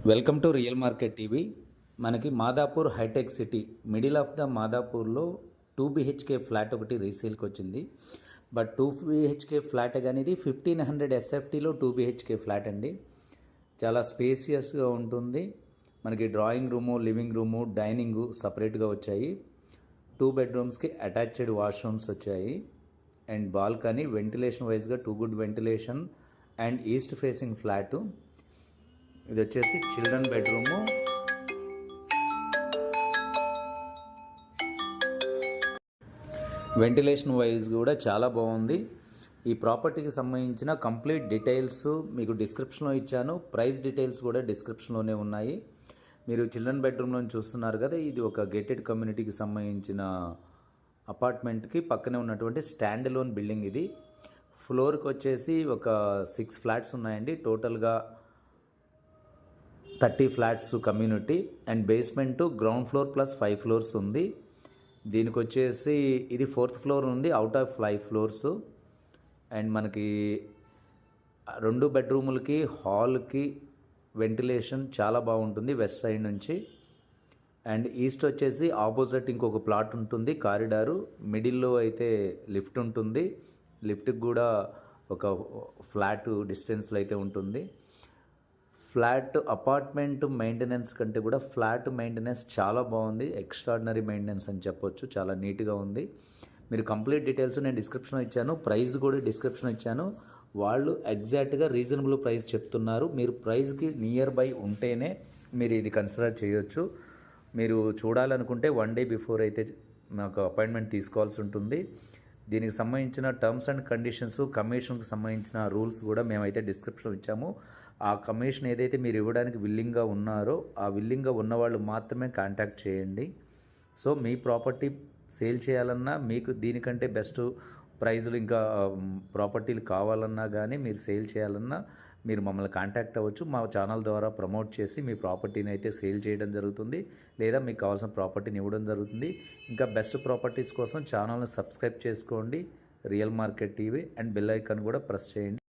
Welcome to real market TV. మనకి Madhapur hitech city middle of the మాదాపూర్లో 2 BHK flat ఒకటి రీసేల్కి వచ్చింది. బట్ 2 BHK ఫ్లాట్ కానీ ఇది 1500 SFTలో 2 BHK ఫ్లాట్ అండి. చాలా స్పేసియస్గా ఉంటుంది. మనకి drawing room, living room, dining సపరేట్గా వచ్చాయి. 2 బెడ్రూమ్స్కి అటాచ్డ్ వాష్రూమ్స్ వచ్చాయి. అండ్ బాల్కనీ వెంటిలేషన్ వైజ్గా 2 good ventilation and east facing flat. ఇది వచ్చేసి చిల్డ్రన్ బెడ్రూము. వెంటిలేషన్ వైజ్ కూడా చాలా బాగుంది. ఈ ప్రాపర్టీకి సంబంధించిన కంప్లీట్ డీటెయిల్స్ మీకు డిస్క్రిప్షన్లో ఇచ్చాను. ప్రైస్ డీటెయిల్స్ కూడా డిస్క్రిప్షన్లోనే ఉన్నాయి. మీరు చిల్డ్రన్ బెడ్రూమ్లో చూస్తున్నారు కదా, ఇది ఒక గేటెడ్ కమ్యూనిటీకి సంబంధించిన అపార్ట్మెంట్కి పక్కనే ఉన్నటువంటి స్టాండ్ లోన్ బిల్డింగ్. ఇది ఫ్లోర్కి వచ్చేసి ఒక 6 ఫ్లాట్స్ ఉన్నాయండి. టోటల్గా 30 flats community and basement ground floor plus 5 floors ఉంది. దీనికి వచ్చేసి ఇది 4th ఫ్లోర్ ఉంది అవుట్ ఆఫ్ 5 ఫ్లోర్స్. అండ్ మనకి 2 బెడ్రూములకి హాల్కి వెంటిలేషన్ చాలా బాగుంటుంది వెస్ట్ సైడ్ నుంచి. అండ్ ఈస్ట్ వచ్చేసి ఆపోజిట్ ఇంకొక ప్లాట్ ఉంటుంది కారిడారు. మిడిల్లో అయితే లిఫ్ట్ ఉంటుంది. లిఫ్ట్కి కూడా ఒక ఫ్లాట్ డిస్టెన్స్లో అయితే ఉంటుంది. ఫ్లాట్ అపార్ట్మెంట్ మెయింటెనెన్స్ కంటే కూడా ఫ్లాట్ మెయింటెనెన్స్ చాలా బాగుంది. ఎక్స్ట్రాడినరీ మెయింటెనెన్స్ అని చెప్పొచ్చు. చాలా నీట్గా ఉంది. మీరు కంప్లీట్ డీటెయిల్స్ నేను డిస్క్రిప్షన్లో ఇచ్చాను. ప్రైస్ కూడా డిస్క్రిప్షన్ ఇచ్చాను. వాళ్ళు ఎగ్జాక్ట్గా రీజనబుల్ ప్రైస్ చెప్తున్నారు. మీరు ప్రైస్కి నియర్ బై ఉంటేనే మీరు ఇది కన్సిడర్ చేయొచ్చు. మీరు చూడాలనుకుంటే 1 డే బిఫోర్ అయితే నాకు అపాయింట్మెంట్ తీసుకోవాల్సి ఉంటుంది. దీనికి సంబంధించిన టర్మ్స్ అండ్ కండిషన్స్, కమిషన్కి సంబంధించిన రూల్స్ కూడా మేమైతే డిస్క్రిప్షన్ ఇచ్చాము. ఆ కమిషన్ ఏదైతే మీరు ఇవ్వడానికి విల్లింగ్గా ఉన్నారో ఆ విల్లింగ్గా ఉన్నవాళ్ళు మాత్రమే కాంటాక్ట్ చేయండి. సో మీ ప్రాపర్టీ సేల్ చేయాలన్నా, మీకు దీనికంటే బెస్ట్ ప్రైజులు ఇంకా ప్రాపర్టీలు కావాలన్నా కానీ, మీరు సేల్ చేయాలన్నా మీరు మమ్మల్ని కాంటాక్ట్ అవ్వచ్చు. మా ఛానల్ ద్వారా ప్రమోట్ చేసి మీ ప్రాపర్టీని అయితే సేల్ చేయడం జరుగుతుంది, లేదా మీకు కావాల్సిన ప్రాపర్టీని ఇవ్వడం జరుగుతుంది. ఇంకా బెస్ట్ ప్రాపర్టీస్ కోసం ఛానల్ని సబ్స్క్రైబ్ చేసుకోండి real market TV, and bell icon కూడా ప్రెస్ చేయండి.